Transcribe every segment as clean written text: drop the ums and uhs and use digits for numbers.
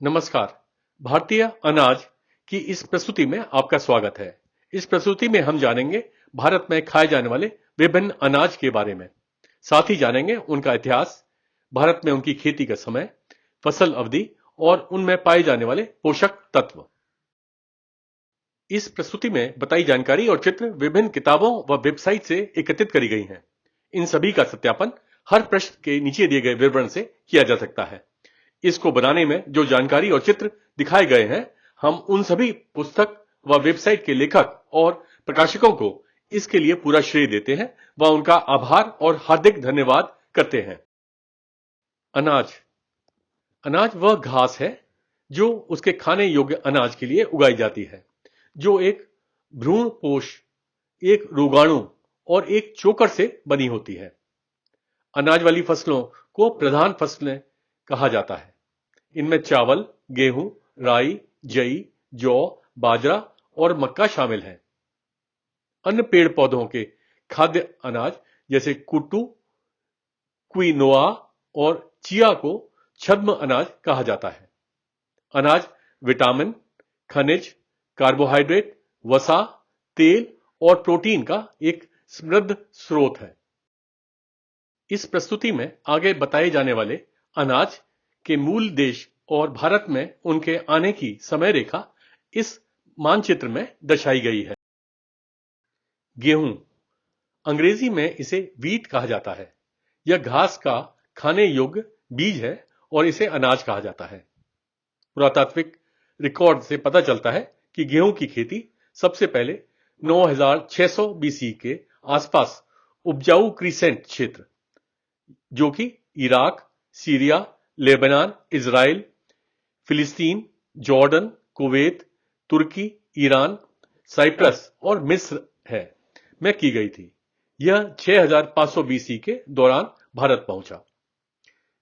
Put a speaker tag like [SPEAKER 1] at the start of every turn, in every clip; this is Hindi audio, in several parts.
[SPEAKER 1] नमस्कार। भारतीय अनाज की इस प्रस्तुति में आपका स्वागत है। इस प्रस्तुति में हम जानेंगे भारत में खाए जाने वाले विभिन्न अनाज के बारे में। साथ ही जानेंगे उनका इतिहास, भारत में उनकी खेती का समय, फसल अवधि और उनमें पाए जाने वाले पोषक तत्व। इस प्रस्तुति में बताई जानकारी और चित्र विभिन्न किताबों व वेबसाइट से एकत्रित करी गई हैं। इन सभी का सत्यापन हर प्रश्न के नीचे दिए गए विवरण से किया जा सकता है। इसको बनाने में जो जानकारी और चित्र दिखाए गए हैं, हम उन सभी पुस्तक व वेबसाइट के लेखक और प्रकाशकों को इसके लिए पूरा श्रेय देते हैं व उनका आभार और हार्दिक धन्यवाद करते हैं। अनाज अनाज वह घास है जो उसके खाने योग्य अनाज के लिए उगाई जाती है, जो एक भ्रूण पोष, एक रोगाणु और एक चोकर से बनी होती है। अनाज वाली फसलों को प्रधान फसलें कहा जाता है। इनमें चावल, गेहूं, राई, जई, जौ, बाजरा और मक्का शामिल हैं। अन्य पेड़ पौधों के खाद्य अनाज जैसे कुट्टू, क्विनोआ और चिया को छद्म अनाज कहा जाता है। अनाज विटामिन, खनिज, कार्बोहाइड्रेट, वसा, तेल और प्रोटीन का एक समृद्ध स्रोत है। इस प्रस्तुति में आगे बताए जाने वाले अनाज के मूल देश और भारत में उनके आने की समय रेखा इस मानचित्र में दर्शाई गई है। गेहूं, अंग्रेजी में इसे वीट कहा जाता है। यह घास का खाने योग्य बीज है और इसे अनाज कहा जाता है। पुरातात्विक रिकॉर्ड से पता चलता है कि गेहूं की खेती सबसे पहले 9600 बीसी के आसपास उपजाऊ क्रीसेंट क्षेत्र, जो कि इराक, सीरिया, लेबनान, इजराइल, फिलिस्तीन, जॉर्डन, कुवैत, तुर्की, ईरान, साइप्रस और मिस्र है, में की गई थी। यह 6500 बीसी के दौरान भारत पहुंचा।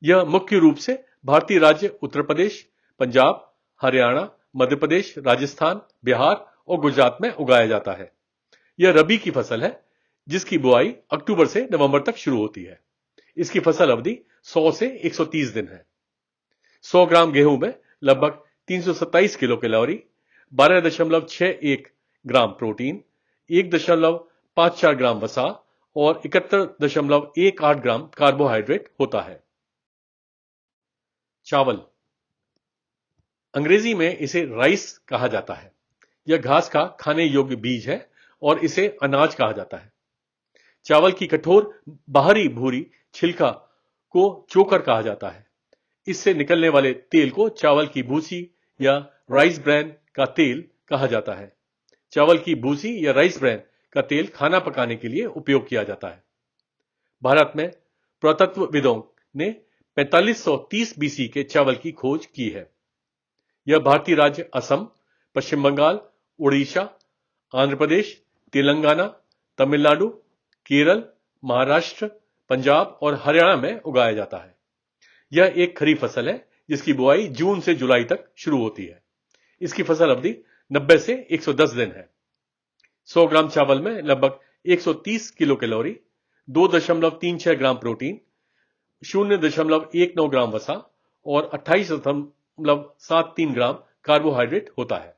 [SPEAKER 1] यह मुख्य रूप से भारतीय राज्य उत्तर प्रदेश, पंजाब, हरियाणा, मध्य प्रदेश, राजस्थान, बिहार और गुजरात में उगाया जाता है। यह रबी की फसल है, जिसकी बुआई अक्टूबर से नवंबर तक शुरू होती है। इसकी फसल अवधि 100 से 130 दिन है। 100 ग्राम गेहूं में लगभग 327 किलो कैलोरी, 12.61 ग्राम प्रोटीन, 1.54 ग्राम वसा और 71.18 ग्राम कार्बोहाइड्रेट होता है। चावल, अंग्रेजी में इसे राइस कहा जाता है। यह घास का खाने योग्य बीज है और इसे अनाज कहा जाता है। चावल की कठोर बाहरी भूरी छिलका को चोकर कहा जाता है। इससे निकलने वाले तेल को चावल की भूसी या राइस ब्रैन का तेल कहा जाता है। चावल की भूसी या राइस ब्रैन का तेल खाना पकाने के लिए उपयोग किया जाता है। भारत में पुरातत्वविदों ने 4530 बीसी के चावल की खोज की है। यह भारतीय राज्य असम, पश्चिम बंगाल, उड़ीसा, आंध्र प्रदेश, तेलंगाना, तमिलनाडु, केरल, महाराष्ट्र, पंजाब और हरियाणा में उगाया जाता है। यह एक खरीफ फसल है, जिसकी बुआई जून से जुलाई तक शुरू होती है। इसकी फसल अवधि 90 से 110 दिन है। 100 ग्राम चावल में लगभग 130 किलो कैलोरी, 2.36 ग्राम प्रोटीन, 0.19 ग्राम वसा और 28.73 ग्राम कार्बोहाइड्रेट होता है।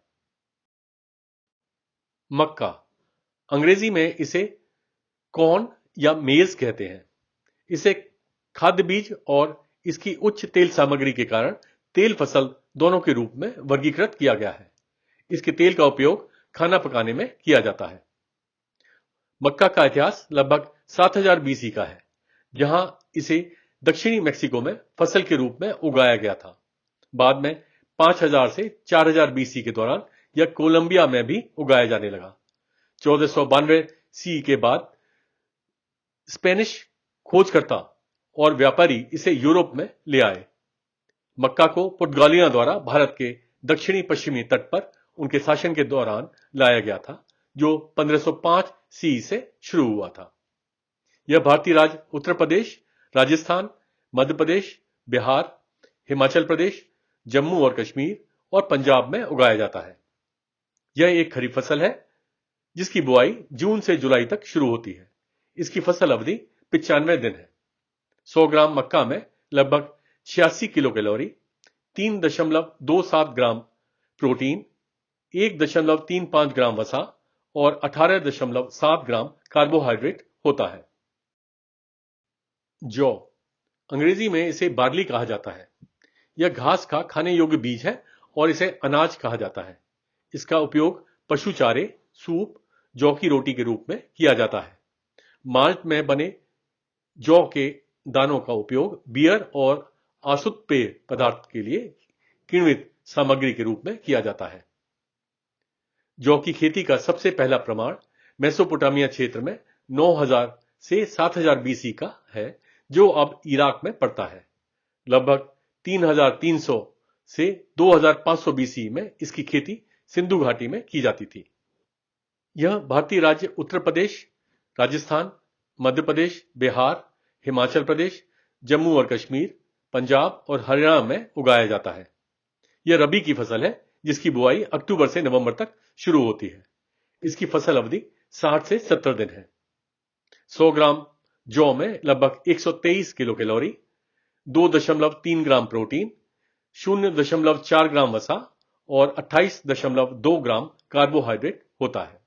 [SPEAKER 1] मक्का, अंग्रेजी में इसे कॉर्न या मेज कहते हैं। इसे खाद्य बीज और इसकी उच्च तेल सामग्री के कारण तेल फसल दोनों के रूप में वर्गीकृत किया गया है। इसके तेल का उपयोग खाना पकाने में किया जाता है। मक्का का इतिहास लगभग 7000 बीसी का है, जहां इसे दक्षिणी मेक्सिको में फसल के रूप में उगाया गया था। बाद में 5000 से 4000 बीसी के दौरान यह कोलंबिया में भी उगाया जाने लगा। 1492 सी के बाद स्पेनिश खोजकर्ता और व्यापारी इसे यूरोप में ले आए। मक्का को पुर्तगालियों द्वारा भारत के दक्षिणी पश्चिमी तट पर उनके शासन के दौरान लाया गया था, जो 1505 सी से शुरू हुआ था। यह भारतीय राज्य उत्तर प्रदेश, राजस्थान, मध्य प्रदेश, बिहार, हिमाचल प्रदेश, जम्मू और कश्मीर और पंजाब में उगाया जाता है। यह एक खरीफ फसल है, जिसकी बुआई जून से जुलाई तक शुरू होती है। इसकी फसल अवधि 95 दिन है। 100 ग्राम मक्का में लगभग 86 किलो कैलोरी, 3.27 ग्राम प्रोटीन, 1.35 ग्राम वसा और 18.7 ग्राम कार्बोहाइड्रेट होता है। जौ, अंग्रेजी में इसे बार्ली कहा जाता है। यह घास का खाने योग्य बीज है और इसे अनाज कहा जाता है। इसका उपयोग पशु चारे, सूप, जौ की रोटी के रूप में किया जाता है। माल्ट में बने जौ के दानों का उपयोग बियर और आसुत पेय पदार्थ के लिए किण्वित सामग्री के रूप में किया जाता है। जौ की खेती का सबसे पहला प्रमाण मेसोपोटामिया क्षेत्र में 9000 से 7000 बीसी का है, जो अब इराक में पड़ता है। लगभग 3300 से 2500 बीसी में इसकी खेती सिंधु घाटी में की जाती थी। यह भारतीय राज्य उत्तर प्रदेश, राजस्थान, मध्य प्रदेश, बिहार, हिमाचल प्रदेश, जम्मू और कश्मीर, पंजाब और हरियाणा में उगाया जाता है। यह रबी की फसल है, जिसकी बुआई अक्टूबर से नवंबर तक शुरू होती है। इसकी फसल अवधि 60 से 70 दिन है। 100 ग्राम जौ में लगभग 123 किलो कैलोरी, 2.3 ग्राम प्रोटीन, 0.4 ग्राम वसा और 28.2 ग्राम कार्बोहाइड्रेट होता है।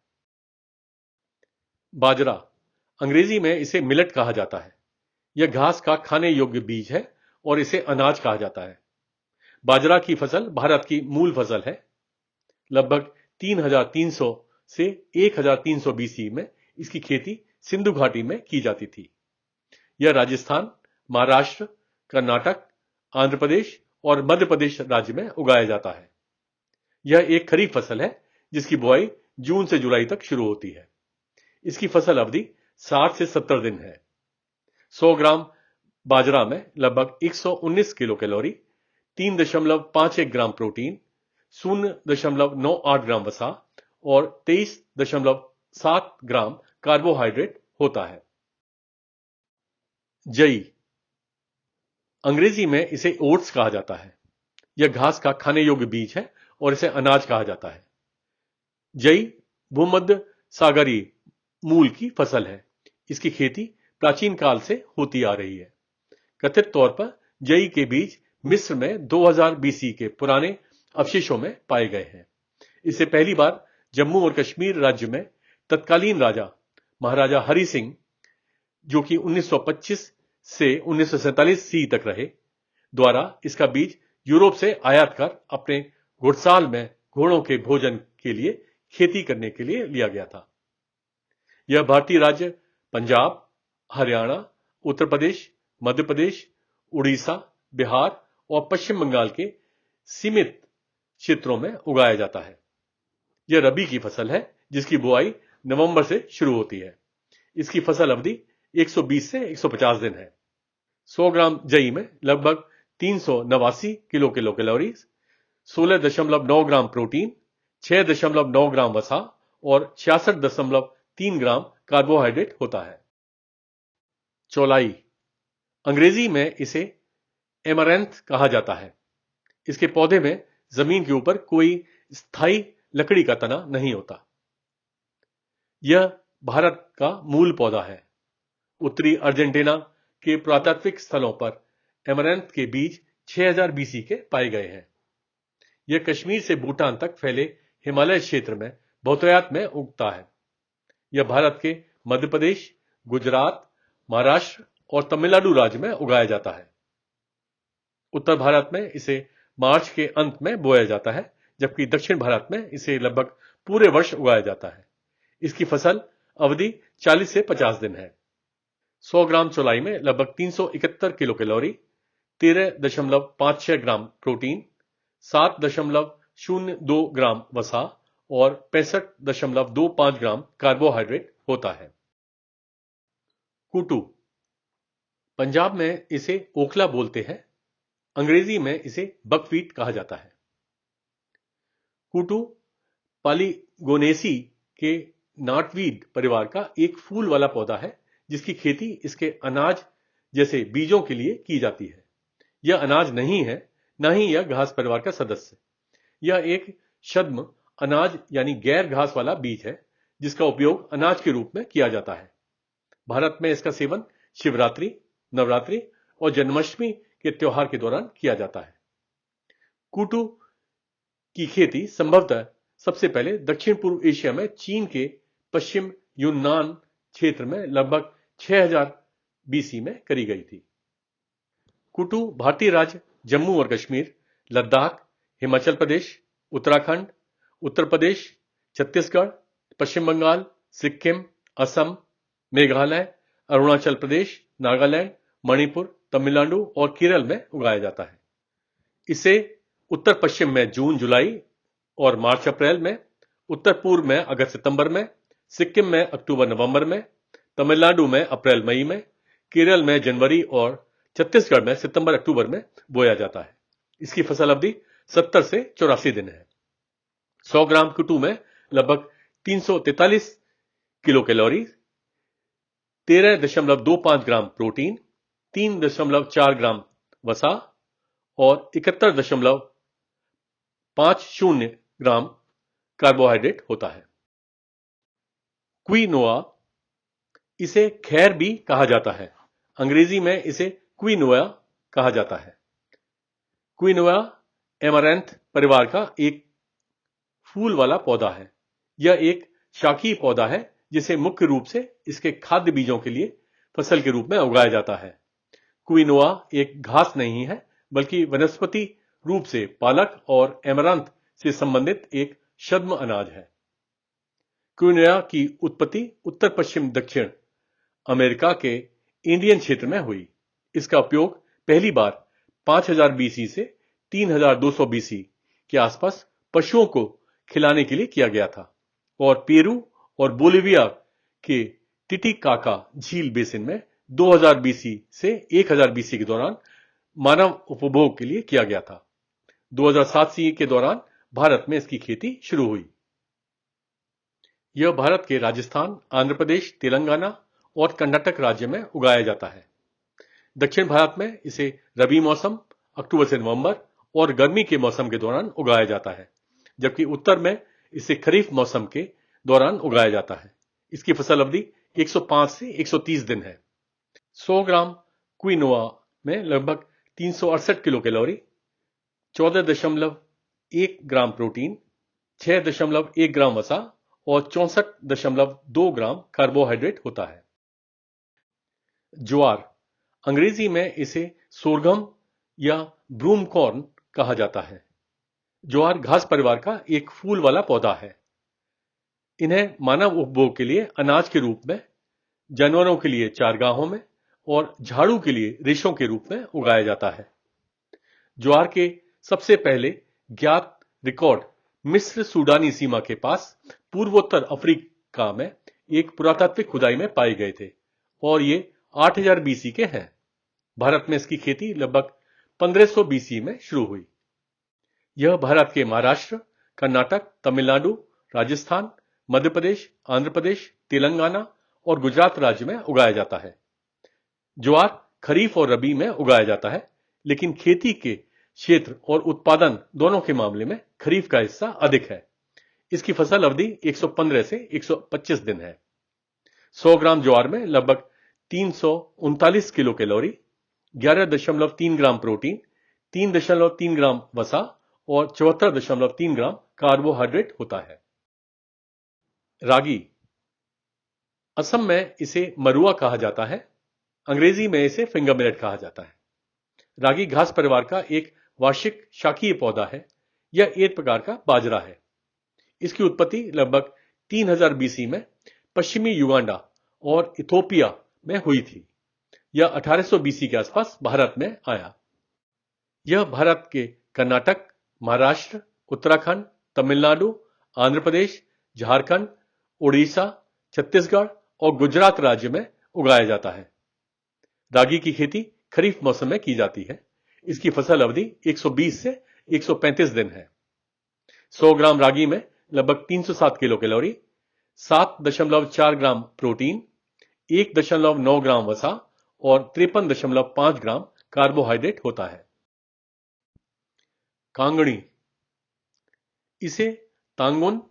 [SPEAKER 1] बाजरा, अंग्रेजी में इसे मिलेट कहा जाता है। यह घास का खाने योग्य बीज है और इसे अनाज कहा जाता है। बाजरा की फसल भारत की मूल फसल है। लगभग 3300 से 1300 बीसी में इसकी खेती सिंधु घाटी में की जाती थी। यह राजस्थान, महाराष्ट्र, कर्नाटक, आंध्र प्रदेश और मध्य प्रदेश राज्य में उगाया जाता है। यह एक खरीफ फसल है, जिसकी बुआई जून से जुलाई तक शुरू होती है। इसकी फसल अवधि 60 से 70 दिन है। 100 ग्राम बाजरा में लगभग 119 किलो कैलोरी, 3.51 ग्राम प्रोटीन, 0.98 ग्राम वसा और 23.7 ग्राम कार्बोहाइड्रेट होता है। जई, अंग्रेजी में इसे ओट्स कहा जाता है। यह घास का खाने योग्य बीज है और इसे अनाज कहा जाता है। जई भूमध्य सागरीय मूल की फसल है। इसकी खेती प्राचीन काल से होती आ रही है। कथित तौर पर जई के बीज मिस्र में 2000 बीसी के पुराने अवशेषों में पाए गए हैं। इसे पहली बार जम्मू और कश्मीर राज्य में तत्कालीन राजा महाराजा हरि सिंह, जो कि 1925 से 1947 सी तक रहे, द्वारा इसका बीज यूरोप से आयात कर अपने घुड़साल में घोड़ों के भोजन के लिए खेती करने के लिए लिया गया था। यह भारतीय राज्य पंजाब, हरियाणा, उत्तर प्रदेश, मध्य प्रदेश, उड़ीसा, बिहार और पश्चिम बंगाल के सीमित क्षेत्रों में उगाया जाता है। यह रबी की फसल है, जिसकी बुआई नवंबर से शुरू होती है। इसकी फसल अवधि 120 से 150 दिन है। 100 ग्राम जई में लगभग 389 किलो कैलोरी, 16.9 ग्राम प्रोटीन, 6.9 ग्राम वसा और 66.3 ग्राम कार्बोहाइड्रेट होता है। चौलाई, अंग्रेजी में इसे एमरैंथ कहा जाता है। इसके पौधे में जमीन के ऊपर कोई स्थायी लकड़ी का तना नहीं होता। यह भारत का मूल पौधा है। उत्तरी अर्जेंटीना के पुरातात्विक स्थलों पर एमरैंथ के बीज 6000 बीसी के पाए गए हैं। यह कश्मीर से भूटान तक फैले हिमालय क्षेत्र में बहुतायत में उगता है। यह भारत के मध्य प्रदेश, गुजरात, महाराष्ट्र और तमिलनाडु राज्य में उगाया जाता है। उत्तर भारत में इसे मार्च के अंत में बोया जाता है, जबकि दक्षिण भारत में इसे लगभग पूरे वर्ष उगाया जाता है। इसकी फसल अवधि 40 से 50 दिन है। 100 ग्राम चौलाई में लगभग 371 किलो कैलोरी, 13.56 ग्राम प्रोटीन, 7.02 ग्राम वसा और 65.25 ग्राम कार्बोहाइड्रेट होता है। कुटू, पंजाब में इसे ओखला बोलते हैं। अंग्रेजी में इसे बकव्हीट कहा जाता है। कुटू पॉलीगोनेसी के नॉटवीड परिवार का एक फूल वाला पौधा है, जिसकी खेती इसके अनाज जैसे बीजों के लिए की जाती है। यह अनाज नहीं है, न ही यह घास परिवार का सदस्य। यह एक छद्म अनाज यानी गैर घास वाला बीज है, जिसका उपयोग अनाज के रूप में किया जाता है। भारत में इसका सेवन शिवरात्रि, नवरात्रि और जन्माष्टमी के त्योहार के दौरान किया जाता है। कुटू की खेती संभवतः सबसे पहले दक्षिण पूर्व एशिया में चीन के पश्चिम यूनान क्षेत्र में लगभग 6000 बीसी में करी गई थी। कुटू भारतीय राज्य जम्मू और कश्मीर, लद्दाख, हिमाचल प्रदेश, उत्तराखंड, उत्तर प्रदेश, छत्तीसगढ़, पश्चिम बंगाल, सिक्किम, असम, मेघालय, अरुणाचल प्रदेश, नागालैंड, मणिपुर, तमिलनाडु और केरल में उगाया जाता है। इसे उत्तर पश्चिम में जून जुलाई और मार्च अप्रैल में, उत्तर पूर्व में अगस्त सितंबर में, सिक्किम में अक्टूबर नवंबर में, तमिलनाडु में अप्रैल मई में, केरल में जनवरी और छत्तीसगढ़ में सितंबर अक्टूबर में बोया जाता है। इसकी फसल अवधि 70 से 84 दिन है। 100 ग्राम कुटू में लगभग 343 किलो कैलोरी, 13.25 ग्राम प्रोटीन, 3.4 ग्राम वसा और 71.50 ग्राम कार्बोहाइड्रेट होता है। क्विनोआ, इसे खैर भी कहा जाता है। अंग्रेजी में इसे क्विनोआ कहा जाता है। क्विनोआ एमारैंथ परिवार का एक फूल वाला पौधा है। यह एक शाकीय पौधा है जिसे मुख्य रूप से इसके खाद्य बीजों के लिए फसल के रूप में उगाया जाता है। क्विनोआ एक घास नहीं है, बल्कि वनस्पति रूप से पालक और एमरांथ से संबंधित एक छद्म अनाज है। क्विनोआ की उत्पत्ति उत्तर पश्चिम दक्षिण अमेरिका के इंडियन क्षेत्र में हुई। इसका उपयोग पहली बार 5000 बीसी से 3200 बीसी के आसपास पशुओं को खिलाने के लिए किया गया था और पेरू और बोलिविया के टिटिकाका झील बेसिन में 2000 बीसी से 1000 बीसी के दौरान मानव उपभोग के लिए किया गया था। 2007 सी के दौरान भारत में इसकी खेती शुरू हुई। यह भारत के राजस्थान, आंध्र प्रदेश, तेलंगाना और कर्नाटक राज्य में उगाया जाता है। दक्षिण भारत में इसे रबी मौसम अक्टूबर से नवंबर और गर्मी के मौसम के दौरान उगाया जाता है, जबकि उत्तर में इसे खरीफ मौसम के दौरान उगाया जाता है। इसकी फसल अवधि 105 से 130 दिन है। 100 ग्राम क्विनोआ में लगभग 368 किलो कैलोरी, 14.1 ग्राम प्रोटीन, 6.1 ग्राम वसा और 64.2 ग्राम कार्बोहाइड्रेट होता है। ज्वार, अंग्रेजी में इसे सोरगम या ब्रूम कॉर्न कहा जाता है। ज्वार घास परिवार का एक फूल वाला पौधा है। इन्हें मानव उपभोग के लिए अनाज के रूप में, जानवरों के लिए चारगाहों में और झाड़ू के लिए रेशों के रूप में उगाया जाता है। ज्वार के सबसे पहले ज्ञात रिकॉर्ड मिस्र सूडानी सीमा के पास पूर्वोत्तर अफ्रीका में एक पुरातात्विक खुदाई में पाए गए थे और ये 8000 बीसी के हैं। भारत में इसकी खेती लगभग 1500 बीसी में शुरू हुई। यह भारत के महाराष्ट्र, कर्नाटक, तमिलनाडु, राजस्थान, मध्य प्रदेश, आंध्र प्रदेश, तेलंगाना और गुजरात राज्य में उगाया जाता है। ज्वार खरीफ और रबी में उगाया जाता है, लेकिन खेती के क्षेत्र और उत्पादन दोनों के मामले में खरीफ का हिस्सा अधिक है। इसकी फसल अवधि 115 से 125 दिन है। 100 ग्राम ज्वार में लगभग 339 किलो कैलोरी, 11.3 ग्राम प्रोटीन, 3.3 ग्राम वसा और 74.3 ग्राम कार्बोहाइड्रेट होता है। रागी, असम में इसे मरुआ कहा जाता है। अंग्रेजी में इसे फिंगर मिलेट कहा जाता है। रागी घास परिवार का एक वार्षिक शाकीय पौधा है। यह एक प्रकार का बाजरा है। इसकी उत्पत्ति लगभग 3000 बीसी में पश्चिमी युगांडा और इथोपिया में हुई थी। यह 1800 बीसी के आसपास भारत में आया। यह भारत के कर्नाटक, महाराष्ट्र, उत्तराखंड, तमिलनाडु, आंध्र प्रदेश, झारखंड, उड़ीसा, छत्तीसगढ़ और गुजरात राज्य में उगाया जाता है। रागी की खेती खरीफ मौसम में की जाती है। इसकी फसल अवधि 120 से 135 दिन है। 100 ग्राम रागी में लगभग 307 किलो कैलोरी, 7.4 ग्राम प्रोटीन, 1.9 ग्राम वसा और 53.5 ग्राम कार्बोहाइड्रेट होता है। कांगड़ी, इसे तांगुन,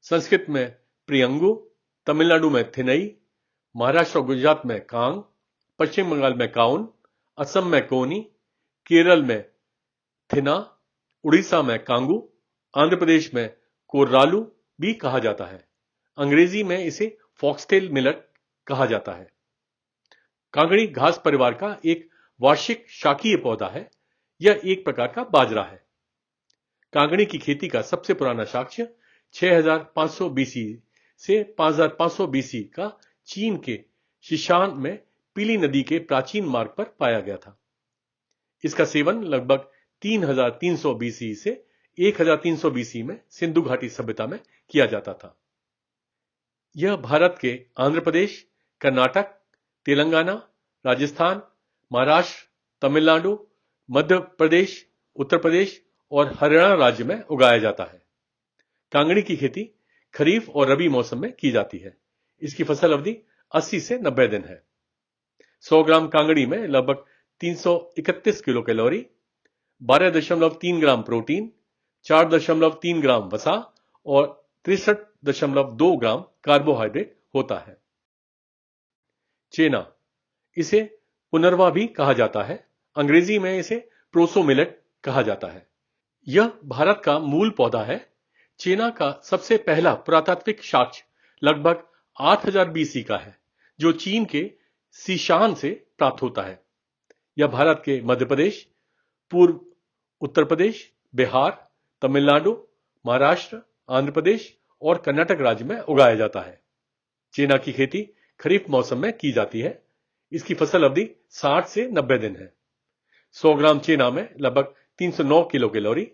[SPEAKER 1] संस्कृत में प्रियंगु, तमिलनाडु में थिनई, महाराष्ट्र और गुजरात में कांग, पश्चिम बंगाल में काउन, असम में कोनी, केरल में थिना, उड़ीसा में कांगू, आंध्र प्रदेश में कोर्रालू भी कहा जाता है। अंग्रेजी में इसे फॉक्सटेल मिलेट कहा जाता है। कांगड़ी घास परिवार का एक वार्षिक शाकीय पौधा है। यह एक प्रकार का बाजरा है। कांगड़ी की खेती का सबसे पुराना साक्ष्य 6500 बीसी से 5500 बीसी का चीन के शिशान में पीली नदी के प्राचीन मार्ग पर पाया गया था। इसका सेवन लगभग 3300 बीसी से 1300 बीसी में सिंधु घाटी सभ्यता में किया जाता था। यह भारत के आंध्र प्रदेश, कर्नाटक, तेलंगाना, राजस्थान, महाराष्ट्र, तमिलनाडु, मध्य प्रदेश, उत्तर प्रदेश और हरियाणा राज्य में उगाया जाता है। कांगड़ी की खेती खरीफ और रबी मौसम में की जाती है। इसकी फसल अवधि 80 से 90 दिन है। 100 ग्राम कांगड़ी में लगभग 331 किलो कैलोरी, 12.3 ग्राम प्रोटीन, 4.3 ग्राम वसा और 63.2 ग्राम कार्बोहाइड्रेट होता है। चेना, इसे पुनर्वा भी कहा जाता है। अंग्रेजी में इसे प्रोसो मिलेट कहा जाता है। यह भारत का मूल पौधा है। चेना का सबसे पहला पुरातात्विक साक्ष्य लगभग 8000 बीसी का है, जो चीन के सीशान से प्राप्त होता है। यह भारत के मध्य प्रदेश, पूर्व उत्तर प्रदेश, बिहार, तमिलनाडु, महाराष्ट्र, आंध्र प्रदेश और कर्नाटक राज्य में उगाया जाता है। चेना की खेती खरीफ मौसम में की जाती है। इसकी फसल अवधि 60 से 90 दिन है। 100 ग्राम चेना में लगभग 309 किलो कैलोरी,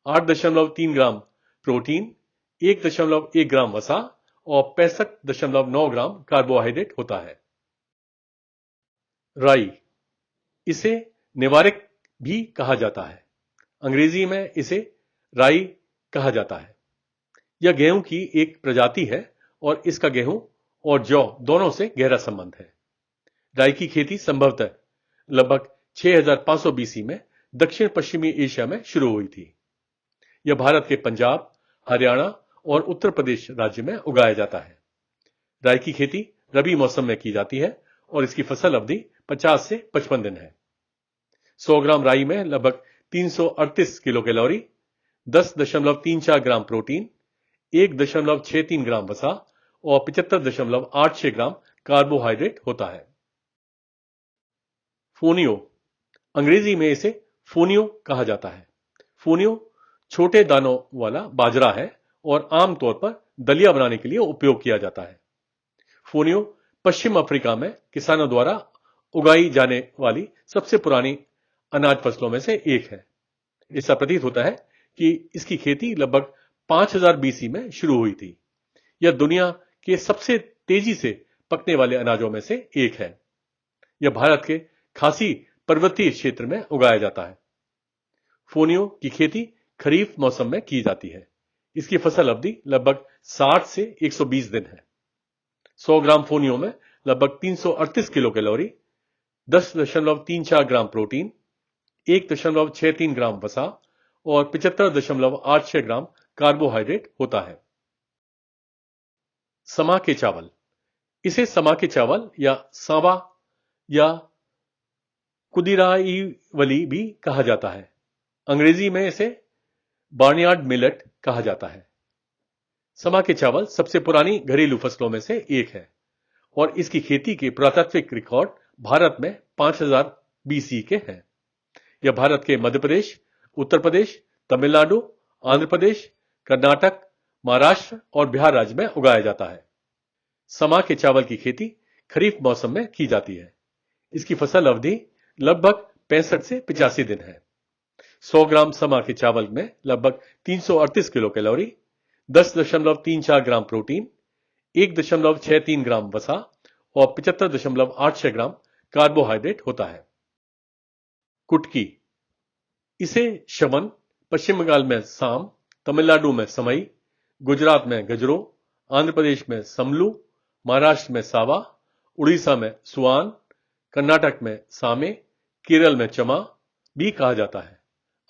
[SPEAKER 1] 8.3 ग्राम प्रोटीन, 1.1 ग्राम वसा और 65.9 ग्राम कार्बोहाइड्रेट होता है। राई, इसे निवारक भी कहा जाता है। अंग्रेजी में इसे राई कहा जाता है। यह गेहूं की एक प्रजाति है और इसका गेहूं और जौ दोनों से गहरा संबंध है। राई की खेती संभवतः लगभग 6500 बीसी में दक्षिण पश्चिमी एशिया में शुरू हुई थी। यह भारत के पंजाब, हरियाणा और उत्तर प्रदेश राज्य में उगाया जाता है। राई की खेती रबी मौसम में की जाती है और इसकी फसल अवधि 50 से 55 दिन है। 100 ग्राम राई में लगभग 338 किलो कैलोरी, 10.34 ग्राम प्रोटीन, 1.63 ग्राम वसा और 75.86 ग्राम कार्बोहाइड्रेट होता है। फोनियो, अंग्रेजी में इसे फोनियो कहा जाता है। फोनियो छोटे दानों वाला बाजरा है और आमतौर पर दलिया बनाने के लिए उपयोग किया जाता है। फोनियो पश्चिम अफ्रीका में किसानों द्वारा उगाई जाने वाली सबसे पुरानी अनाज फसलों में से एक है। ऐसा प्रतीत होता है कि इसकी खेती लगभग 5000 बीसी में शुरू हुई थी। यह दुनिया के सबसे तेजी से पकने वाले अनाजों में से एक है। यह भारत के खासी पर्वतीय क्षेत्र में उगाया जाता है। फोनियो की खेती खरीफ मौसम में की जाती है। इसकी फसल अवधि लगभग 60 से 120 दिन है। 100 ग्राम फोनियो में लगभग 338 किलो कैलोरी, 10.34 ग्राम प्रोटीन, 1.63 ग्राम वसा और 75.86 ग्राम कार्बोहाइड्रेट होता है। समा के चावल, इसे समा के चावल या सांवा या कुदिराईवली भी कहा जाता है। अंग्रेजी में इसे बार्नयार्ड मिलेट कहा जाता है। समा के चावल सबसे पुरानी घरेलू फसलों में से एक है और इसकी खेती के पुरातात्विक रिकॉर्ड भारत में 5000 बीसी के हैं। यह भारत के मध्य प्रदेश, उत्तर प्रदेश, तमिलनाडु, आंध्र प्रदेश, कर्नाटक, महाराष्ट्र और बिहार राज्य में उगाया जाता है। समा के चावल की खेती खरीफ मौसम में की जाती है। इसकी फसल अवधि लगभग 65 से 85 दिन है। 100 ग्राम समा के चावल में लगभग 338 किलो कैलोरी, 10.34 ग्राम प्रोटीन, 1.63 ग्राम वसा और 75.86 ग्राम कार्बोहाइड्रेट होता है। कुटकी, इसे शवन, पश्चिम बंगाल में साम, तमिलनाडु में समई, गुजरात में गजरो, आंध्र प्रदेश में समलू, महाराष्ट्र में सावा, उड़ीसा में सुआन, कर्नाटक में सामे, केरल में चमा भी कहा जाता है।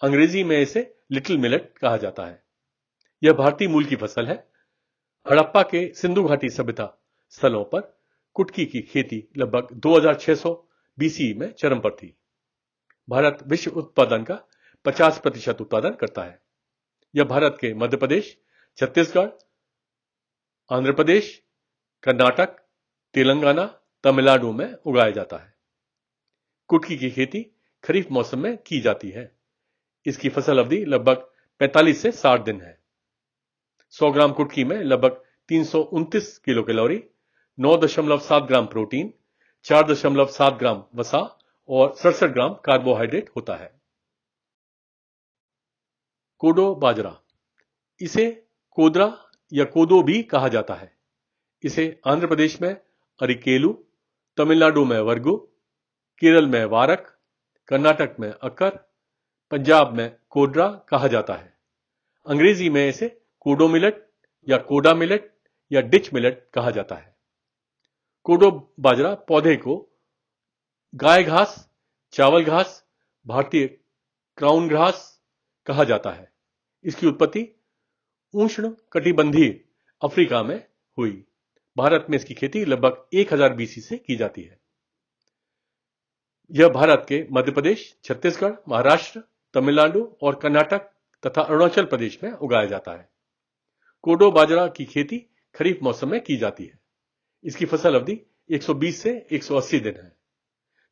[SPEAKER 1] अंग्रेजी में इसे लिटिल मिलेट कहा जाता है। यह भारतीय मूल की फसल है। हड़प्पा के सिंधु घाटी सभ्यता स्थलों पर कुटकी की खेती लगभग 2600 बीसी में चरम पर थी। भारत विश्व उत्पादन का 50% उत्पादन करता है। यह भारत के मध्य प्रदेश, छत्तीसगढ़, आंध्र प्रदेश, कर्नाटक, तेलंगाना, तमिलनाडु में उगाया जाता है। कुटकी की खेती खरीफ मौसम में की जाती है। इसकी फसल अवधि लगभग 45 से 60 दिन है। 100 ग्राम कुटकी में लगभग 329 किलो कैलोरी, 9.7 ग्राम प्रोटीन, 4.7 ग्राम वसा और 67 ग्राम कार्बोहाइड्रेट होता है। कोडो बाजरा, इसे कोदरा या कोदो भी कहा जाता है। इसे आंध्र प्रदेश में अरिकेलू, तमिलनाडु में वर्गु, केरल में वारक, कर्नाटक में अक्कर, पंजाब में कोड्रा कहा जाता है। अंग्रेजी में इसे कोडो मिलेट या कोडा मिलेट या डिच मिलेट कहा जाता है। कोडो बाजरा पौधे को गाय घास, चावल घास, भारतीय क्राउन घास कहा जाता है। इसकी उत्पत्ति उष्ण कटिबंधीय अफ्रीका में हुई। भारत में इसकी खेती लगभग 1000 बीसी से की जाती है। यह भारत के मध्य प्रदेश, छत्तीसगढ़, महाराष्ट्र, तमिलनाडु और कर्नाटक तथा अरुणाचल प्रदेश में उगाया जाता है। कोडो बाजरा की खेती खरीफ मौसम में की जाती है। इसकी फसल अवधि 120 से 180 दिन है।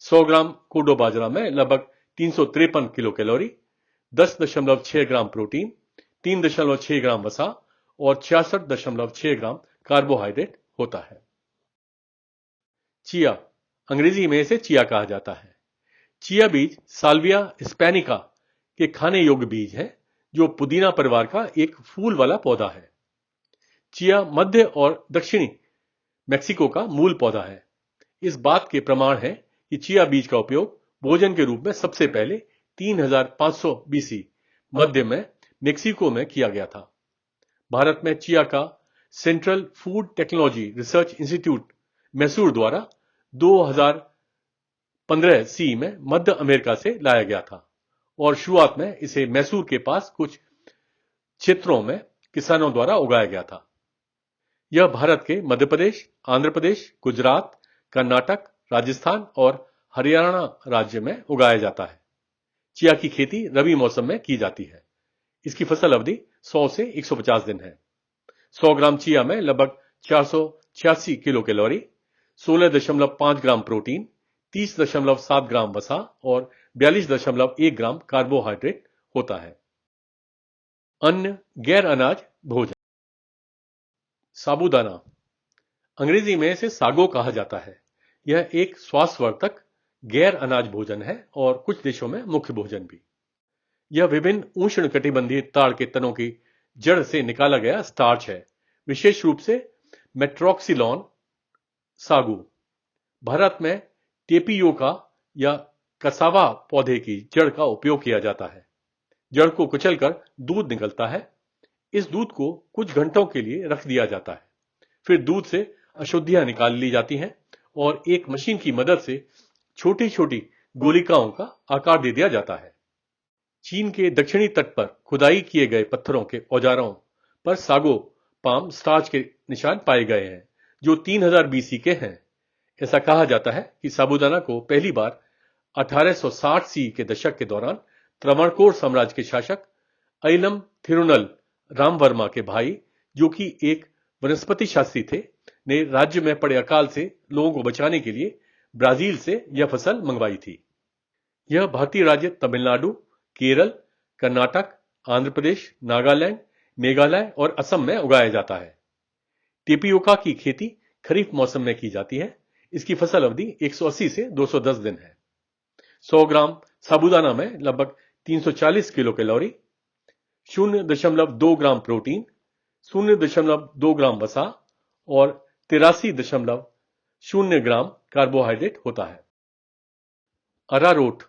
[SPEAKER 1] 100 ग्राम कोडो बाजरा में लगभग 353 किलो कैलोरी, 10.6 ग्राम प्रोटीन, 3.6 ग्राम वसा और 66.6 ग्राम कार्बोहाइड्रेट होता है। चिया, अंग्रेजी में इसे चिया कहा जाता है। चिया बीज साल्विया हिस्पैनिका के खाने योग्य बीज है, जो पुदीना परिवार का एक फूल वाला पौधा है। चिया मध्य और दक्षिणी मेक्सिको का मूल पौधा है। इस बात के प्रमाण है कि चिया बीज का उपयोग भोजन के रूप में सबसे पहले 3500 बीसी मध्य में मेक्सिको में किया गया था। भारत में चिया का central food technology research institute Mysore द्वारा 2015 सी में मध्य अमेरिका से लाया गया था और शुरुआत में इसे मैसूर के पास कुछ क्षेत्रों में किसानों द्वारा उगाया गया था। यह भारत के मध्य प्रदेश, आंध्र प्रदेश, गुजरात, कर्नाटक, राजस्थान और हरियाणा राज्य में उगाया जाता है। चिया की खेती रबी मौसम में की जाती है। इसकी फसल अवधि 100 से 150 दिन है। 100 ग्राम चिया में लगभग 486 किलो कैलोरी, 16.5 ग्राम प्रोटीन, 30.7 ग्राम वसा और 42.1 ग्राम कार्बोहाइड्रेट होता है। अन्य गैर अनाज भोजन, साबूदाना, अंग्रेजी में इसे सागो कहा जाता है। यह एक स्वास्थ्यवर्धक गैर अनाज भोजन है और कुछ देशों में मुख्य भोजन भी। यह विभिन्न उष्ण कटिबंधीय ताड़ के तनों की जड़ से निकाला गया स्टार्च है, विशेष रूप से मेट्रोक्सिलॉन सागू। भारत में टेपियोका या कसावा पौधे की जड़ का उपयोग किया जाता है। जड़ को कुचलकर दूध निकलता है। इस दूध को कुछ घंटों के लिए रख दिया जाता है। फिर दूध से अशुद्धियां निकाल ली जाती हैं और एक मशीन की मदद से छोटी छोटी गोलिकाओं का आकार दे दिया जाता है। चीन के दक्षिणी तट पर खुदाई किए गए पत्थरों के औजारों पर सागो पाम स्टार्च के निशान पाए गए हैं, जो 3000 बीसी के हैं। ऐसा कहा जाता है कि साबूदाना को पहली बार 1860 सी के दशक के दौरान त्रावणकोर साम्राज्य के शासक अयलम थिरुनल रामवर्मा के भाई, जो कि एक वनस्पति शास्त्री थे, ने राज्य में पड़े अकाल से लोगों को बचाने के लिए ब्राजील से यह फसल मंगवाई थी। यह भारतीय राज्य तमिलनाडु, केरल, कर्नाटक, आंध्र प्रदेश, नागालैंड, मेघालय और असम में उगाया जाता है। टेपियोका की खेती खरीफ मौसम में की जाती है। इसकी फसल अवधि 180 से 210 दिन है। 100 ग्राम साबूदाना में लगभग 340 किलो कैलोरी, 0.2 ग्राम प्रोटीन, 0.2 ग्राम वसा और 83.0 ग्राम कार्बोहाइड्रेट होता है। अरारोट,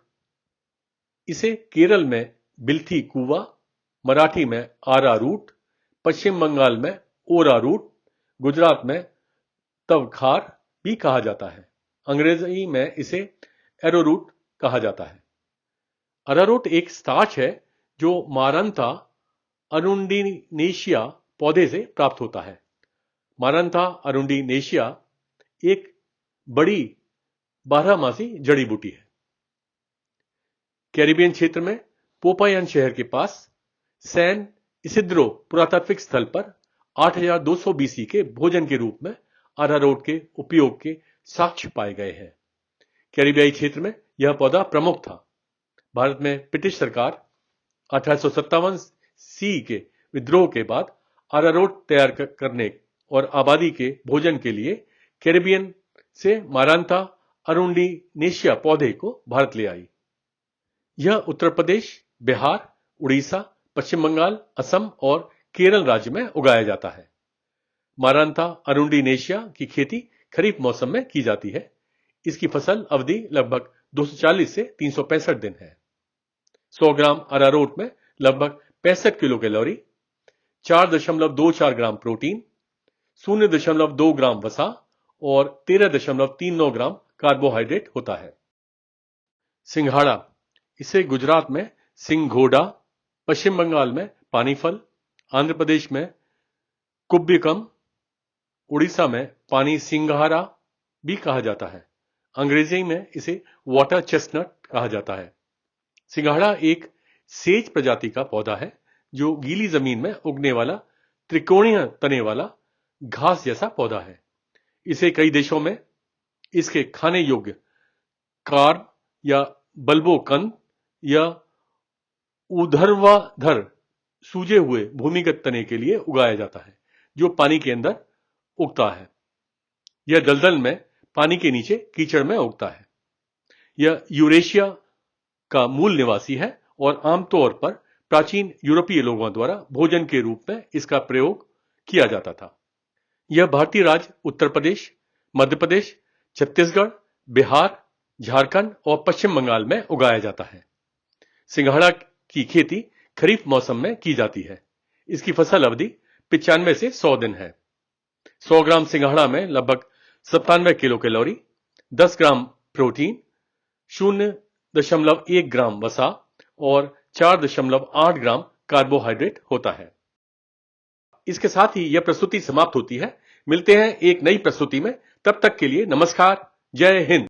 [SPEAKER 1] इसे केरल में बिल्थी कुवा, मराठी में आरारूट, पश्चिम बंगाल में ओरारूट, गुजरात में तवखार भी कहा जाता है। अंग्रेजी में इसे एरोरूट कहा जाता है। अरारोट एक स्टार्च है जो मारंथा अरुंडिनेशिया पौधे से प्राप्त होता है। मारंथा अरुंडिनेशिया एक बड़ी बारहमासी जड़ी बूटी है। कैरिबियन क्षेत्र में पोपायन शहर के पास सैन इसिद्रो पुरातात्विक स्थल पर 8200 बीसी के भोजन के रूप में अरारोट के उपयोग के साक्ष्य पाए गए हैं। कैरिबियाई क्षेत्र में यह पौधा प्रमुख था। भारत में ब्रिटिश सरकार 1857 सी के विद्रोह के बाद अरारोट तैयार करने और आबादी के भोजन के लिए कैरिबियन से मारांथा अरुंडिनेशिया पौधे को भारत ले आई। यह उत्तर प्रदेश, बिहार, उड़ीसा, पश्चिम बंगाल, असम और केरल राज्य में उगाया जाता है। मारांथा अरुंडिनेशिया की खेती खरीफ मौसम में की जाती है। इसकी फसल अवधि लगभग 240 से 365 दिन है। 100 ग्राम अरारोट में लगभग 65 किलो कैलोरी, 4.24 ग्राम प्रोटीन, 0.2 ग्राम वसा और 13.39 ग्राम कार्बोहाइड्रेट होता है। सिंघाड़ा, इसे गुजरात में सिंघोडा, पश्चिम बंगाल में पानीफल, आंध्र प्रदेश में कुब्बिकम, उड़ीसा में पानी सिंघारा भी कहा जाता है। अंग्रेजी में इसे वाटर चेस्टनट कहा जाता है। सिंघाड़ा एक सेज प्रजाति का पौधा है जो गीली जमीन में उगने वाला त्रिकोणीय तने वाला घास जैसा पौधा है। इसे कई देशों में इसके खाने योग्य कार्ब या बल्बोकंद या ऊर्ध्वाधर सूजे हुए भूमिगत तने के लिए उगाया जाता है जो पानी के अंदर उगता है। यह दलदल में पानी के नीचे कीचड़ में उगता है। यह यूरेशिया का मूल निवासी है और आमतौर पर प्राचीन यूरोपीय लोगों द्वारा भोजन के रूप में इसका प्रयोग किया जाता था। यह भारतीय राज्य उत्तर प्रदेश, मध्य प्रदेश, छत्तीसगढ़, बिहार, झारखंड और पश्चिम बंगाल में उगाया जाता है। सिंघाड़ा की खेती खरीफ मौसम में की जाती है। इसकी फसल अवधि 95 से 100 दिन है। 100 ग्राम सिंघाड़ा में लगभग 97 किलो कैलोरी, 10 ग्राम प्रोटीन, 0.1 ग्राम वसा और 4.8 ग्राम कार्बोहाइड्रेट होता है। इसके साथ ही यह प्रस्तुति समाप्त होती है। मिलते हैं एक नई प्रस्तुति में। तब तक के लिए नमस्कार, जय हिंद।